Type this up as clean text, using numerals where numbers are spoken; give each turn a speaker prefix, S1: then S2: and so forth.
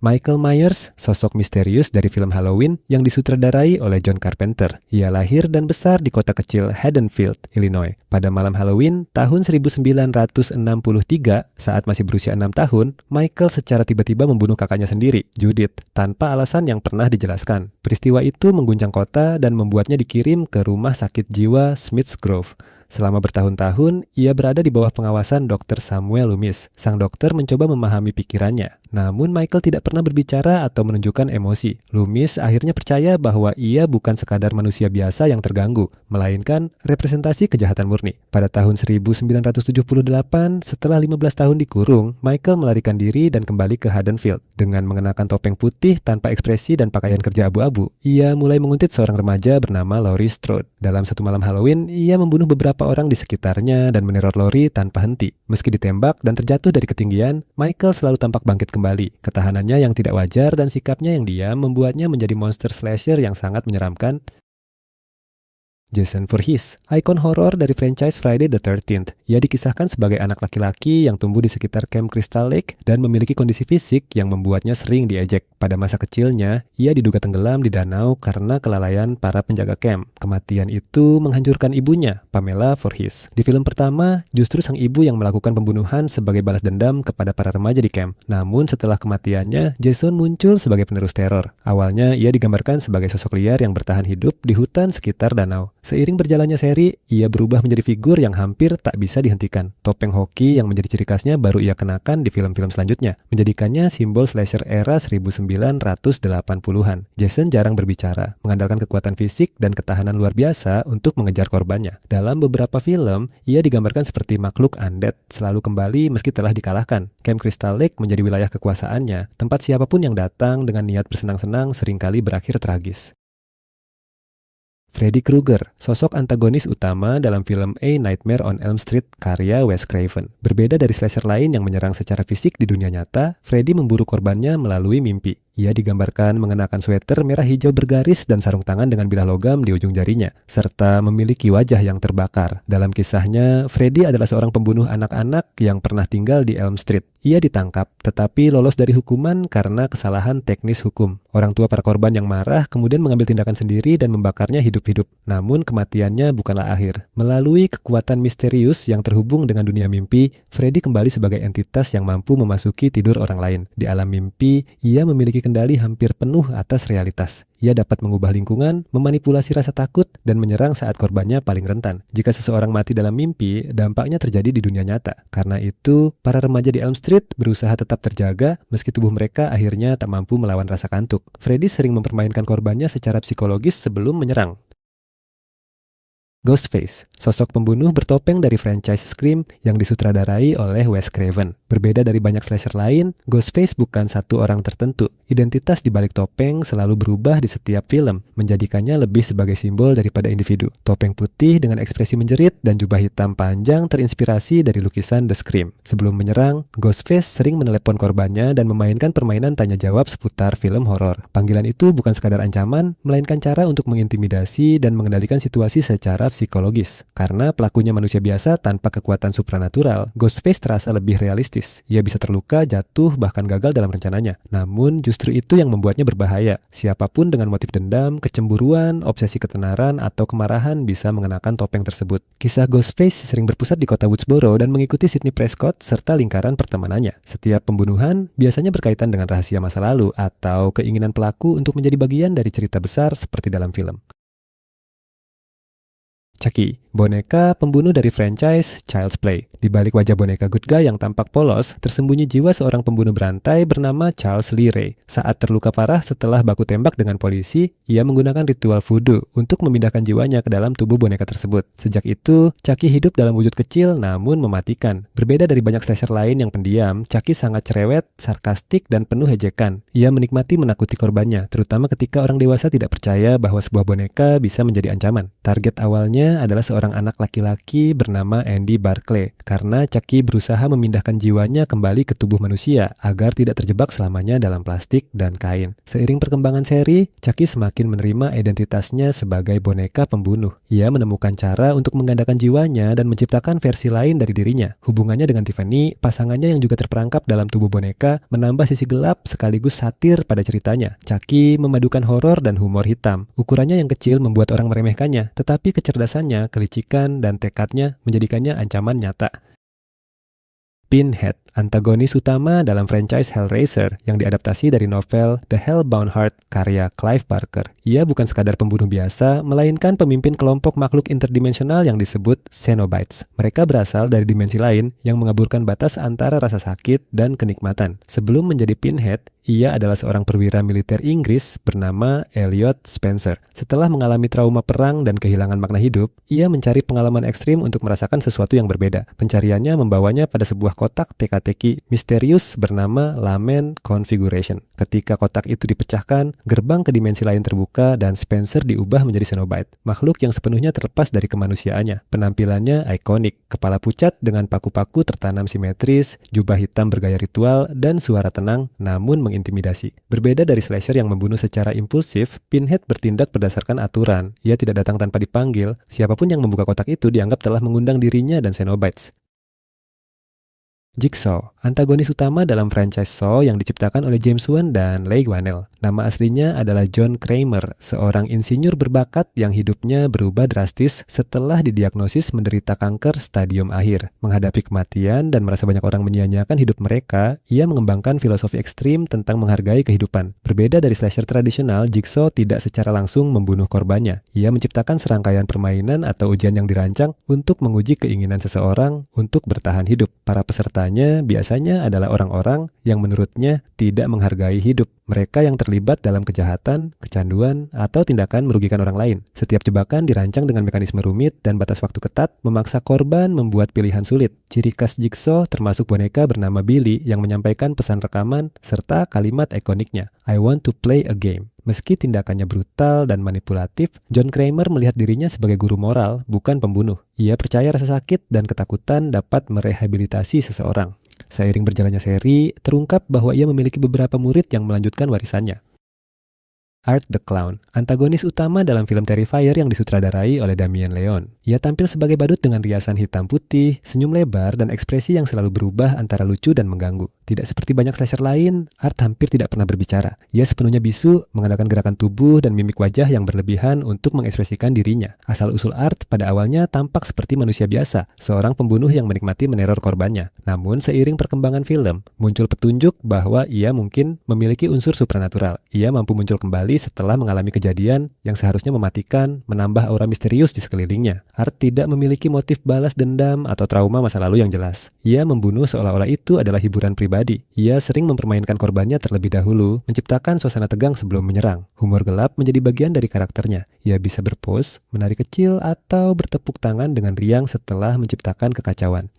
S1: Michael Myers, sosok misterius dari film Halloween yang disutradarai oleh John Carpenter. Ia lahir dan besar di kota kecil Haddonfield, Illinois. Pada malam Halloween tahun 1963, saat masih berusia 6 tahun, Michael secara tiba-tiba membunuh kakaknya sendiri, Judith, tanpa alasan yang pernah dijelaskan. Peristiwa itu mengguncang kota dan membuatnya dikirim ke rumah sakit jiwa Smith's Grove. Selama bertahun-tahun, ia berada di bawah pengawasan Dr. Samuel Loomis. Sang dokter mencoba memahami pikirannya. Namun Michael tidak pernah berbicara atau menunjukkan emosi. Loomis akhirnya percaya bahwa ia bukan sekadar manusia biasa yang terganggu, melainkan representasi kejahatan murni. Pada tahun 1978, setelah 15 tahun dikurung, Michael melarikan diri dan kembali ke Haddonfield. Dengan mengenakan topeng putih tanpa ekspresi dan pakaian kerja abu-abu, ia mulai menguntit seorang remaja bernama Laurie Strode. Dalam satu malam Halloween, ia membunuh beberapa orang di sekitarnya dan meneror Laurie tanpa henti. Meski ditembak dan terjatuh dari ketinggian, Michael selalu tampak bangkit kembali. Ketahanannya yang tidak wajar dan sikapnya yang diam membuatnya menjadi monster slasher yang sangat menyeramkan. Jason Voorhees, ikon horor dari franchise Friday the 13th. Ia dikisahkan sebagai anak laki-laki yang tumbuh di sekitar Camp Crystal Lake dan memiliki kondisi fisik yang membuatnya sering diejek. Pada masa kecilnya, ia diduga tenggelam di danau karena kelalaian para penjaga camp. Kematian itu menghancurkan ibunya, Pamela Voorhees. Di film pertama, justru sang ibu yang melakukan pembunuhan sebagai balas dendam kepada para remaja di camp. Namun setelah kematiannya, Jason muncul sebagai penerus teror. Awalnya, ia digambarkan sebagai sosok liar yang bertahan hidup di hutan sekitar danau. Seiring berjalannya seri, ia berubah menjadi figur yang hampir tak bisa dihentikan. Topeng hoki yang menjadi ciri khasnya baru ia kenakan di film-film selanjutnya, menjadikannya simbol slasher era 1980-an. Jason jarang berbicara, mengandalkan kekuatan fisik dan ketahanan luar biasa untuk mengejar korbannya. Dalam beberapa film, ia digambarkan seperti makhluk undead, selalu kembali meski telah dikalahkan. Camp Crystal Lake menjadi wilayah kekuasaannya, tempat siapapun yang datang dengan niat bersenang-senang seringkali berakhir tragis. Freddy Krueger, sosok antagonis utama dalam film A Nightmare on Elm Street karya Wes Craven. Berbeda dari slasher lain yang menyerang secara fisik di dunia nyata, Freddy memburu korbannya melalui mimpi. Ia digambarkan mengenakan sweater merah hijau bergaris dan sarung tangan dengan bilah logam di ujung jarinya, serta memiliki wajah yang terbakar. Dalam kisahnya, Freddy adalah seorang pembunuh anak-anak yang pernah tinggal di Elm Street. Ia ditangkap, tetapi lolos dari hukuman karena kesalahan teknis hukum. Orang tua para korban yang marah kemudian mengambil tindakan sendiri dan membakarnya hidup-hidup. Namun kematiannya bukanlah akhir. Melalui kekuatan misterius yang terhubung dengan dunia mimpi, Freddy kembali sebagai entitas yang mampu memasuki tidur orang lain. Di alam mimpi, ia memiliki kendali hampir penuh atas realitas. Ia dapat mengubah lingkungan, memanipulasi rasa takut, dan menyerang saat korbannya paling rentan. Jika seseorang mati dalam mimpi, dampaknya terjadi di dunia nyata. Karena itu, para remaja di Elm Street berusaha tetap terjaga meski tubuh mereka akhirnya tak mampu melawan rasa kantuk. Freddy sering mempermainkan korbannya secara psikologis sebelum menyerang. Ghostface, sosok pembunuh bertopeng dari franchise Scream yang disutradarai oleh Wes Craven. Berbeda dari banyak slasher lain, Ghostface bukan satu orang tertentu. Identitas di balik topeng selalu berubah di setiap film, menjadikannya lebih sebagai simbol daripada individu. Topeng putih dengan ekspresi menjerit dan jubah hitam panjang terinspirasi dari lukisan The Scream. Sebelum menyerang, Ghostface sering menelepon korbannya dan memainkan permainan tanya jawab seputar film horor. Panggilan itu bukan sekadar ancaman, melainkan cara untuk mengintimidasi dan mengendalikan situasi secara psikologis. Karena pelakunya manusia biasa tanpa kekuatan supranatural, Ghostface terasa lebih realistis. Ia bisa terluka, jatuh, bahkan gagal dalam rencananya. Namun justru itu yang membuatnya berbahaya. Siapapun dengan motif dendam, kecemburuan, obsesi ketenaran, atau kemarahan bisa mengenakan topeng tersebut. Kisah Ghostface sering berpusat di kota Woodsboro dan mengikuti Sidney Prescott serta lingkaran pertemanannya. Setiap pembunuhan biasanya berkaitan dengan rahasia masa lalu atau keinginan pelaku untuk menjadi bagian dari cerita besar seperti dalam film. Chucky, boneka pembunuh dari franchise Child's Play. Di balik wajah boneka good guy yang tampak polos, tersembunyi jiwa seorang pembunuh berantai bernama Charles Lee Ray. Saat terluka parah setelah baku tembak dengan polisi, ia menggunakan ritual voodoo untuk memindahkan jiwanya ke dalam tubuh boneka tersebut. Sejak itu, Chucky hidup dalam wujud kecil namun mematikan. Berbeda dari banyak slasher lain yang pendiam, Chucky sangat cerewet, sarkastik, dan penuh ejekan. Ia menikmati menakuti korbannya, terutama ketika orang dewasa tidak percaya bahwa sebuah boneka bisa menjadi ancaman. Target awalnya Ceritanya adalah seorang anak laki-laki bernama Andy Barclay karena Chucky berusaha memindahkan jiwanya kembali ke tubuh manusia agar tidak terjebak selamanya dalam plastik dan kain. Seiring perkembangan seri, Chucky semakin menerima identitasnya sebagai boneka pembunuh. Ia menemukan cara untuk menggandakan jiwanya dan menciptakan versi lain dari dirinya. Hubungannya dengan Tiffany, pasangannya yang juga terperangkap dalam tubuh boneka, menambah sisi gelap sekaligus satir pada ceritanya. Chucky memadukan horor dan humor hitam. Ukurannya yang kecil membuat orang meremehkannya, tetapi kecerdasannya, kelicikan, dan tekadnya menjadikannya ancaman nyata. Pinhead, antagonis utama dalam franchise Hellraiser yang diadaptasi dari novel The Hellbound Heart karya Clive Barker. Ia bukan sekadar pembunuh biasa, melainkan pemimpin kelompok makhluk interdimensional yang disebut Cenobites. Mereka berasal dari dimensi lain yang mengaburkan batas antara rasa sakit dan kenikmatan. Sebelum menjadi Pinhead, ia adalah seorang perwira militer Inggris bernama Elliot Spencer. Setelah mengalami trauma perang dan kehilangan makna hidup, ia mencari pengalaman ekstrim untuk merasakan sesuatu yang berbeda. Pencariannya membawanya pada sebuah kotak teka-teki misterius bernama Lament Configuration. Ketika kotak itu dipecahkan, gerbang ke dimensi lain terbuka dan Spencer diubah menjadi Cenobite, makhluk yang sepenuhnya terlepas dari kemanusiaannya. Penampilannya ikonik, kepala pucat dengan paku-paku tertanam simetris, jubah hitam bergaya ritual, dan suara tenang namun mengintimidasi. Berbeda dari slasher yang membunuh secara impulsif, Pinhead bertindak berdasarkan aturan. Ia tidak datang tanpa dipanggil. Siapapun yang membuka kotak itu dianggap telah mengundang dirinya dan Cenobites. Jigsaw, antagonis utama dalam franchise Saw yang diciptakan oleh James Wan dan Leigh Whannell. Nama aslinya adalah John Kramer, seorang insinyur berbakat yang hidupnya berubah drastis setelah didiagnosis menderita kanker stadium akhir. Menghadapi kematian dan merasa banyak orang menyia-nyiakan hidup mereka, ia mengembangkan filosofi ekstrim tentang menghargai kehidupan. Berbeda dari slasher tradisional, Jigsaw tidak secara langsung membunuh korbannya. Ia menciptakan serangkaian permainan atau ujian yang dirancang untuk menguji keinginan seseorang untuk bertahan hidup. Para peserta biasanya adalah orang-orang yang menurutnya tidak menghargai hidup. Mereka yang terlibat dalam kejahatan, kecanduan, atau tindakan merugikan orang lain. Setiap jebakan dirancang dengan mekanisme rumit dan batas waktu ketat, memaksa korban membuat pilihan sulit. Ciri khas Jigsaw termasuk boneka bernama Billy yang menyampaikan pesan rekaman serta kalimat ikoniknya, "I want to play a game." Meski tindakannya brutal dan manipulatif, John Kramer melihat dirinya sebagai guru moral, bukan pembunuh. Ia percaya rasa sakit dan ketakutan dapat merehabilitasi seseorang. Seiring berjalannya seri, terungkap bahwa ia memiliki beberapa murid yang melanjutkan warisannya. Art the Clown, antagonis utama dalam film Terrifier yang disutradarai oleh Damien Leone. Ia tampil sebagai badut dengan riasan hitam putih, senyum lebar, dan ekspresi yang selalu berubah antara lucu dan mengganggu. Tidak seperti banyak slasher lain, Art hampir tidak pernah berbicara. Ia sepenuhnya bisu, mengandalkan gerakan tubuh dan mimik wajah yang berlebihan untuk mengekspresikan dirinya. Asal-usul Art pada awalnya tampak seperti manusia biasa, seorang pembunuh yang menikmati meneror korbannya. Namun seiring perkembangan film, muncul petunjuk bahwa ia mungkin memiliki unsur supranatural. Ia mampu muncul kembali setelah mengalami kejadian yang seharusnya mematikan, menambah aura misterius di sekelilingnya. Art tidak memiliki motif balas dendam atau trauma masa lalu yang jelas. Ia membunuh seolah-olah itu adalah hiburan pribadi. Ia sering mempermainkan korbannya terlebih dahulu, menciptakan suasana tegang sebelum menyerang. Humor gelap menjadi bagian dari karakternya. Ia bisa berpose, menari kecil, atau bertepuk tangan dengan riang setelah menciptakan kekacauan.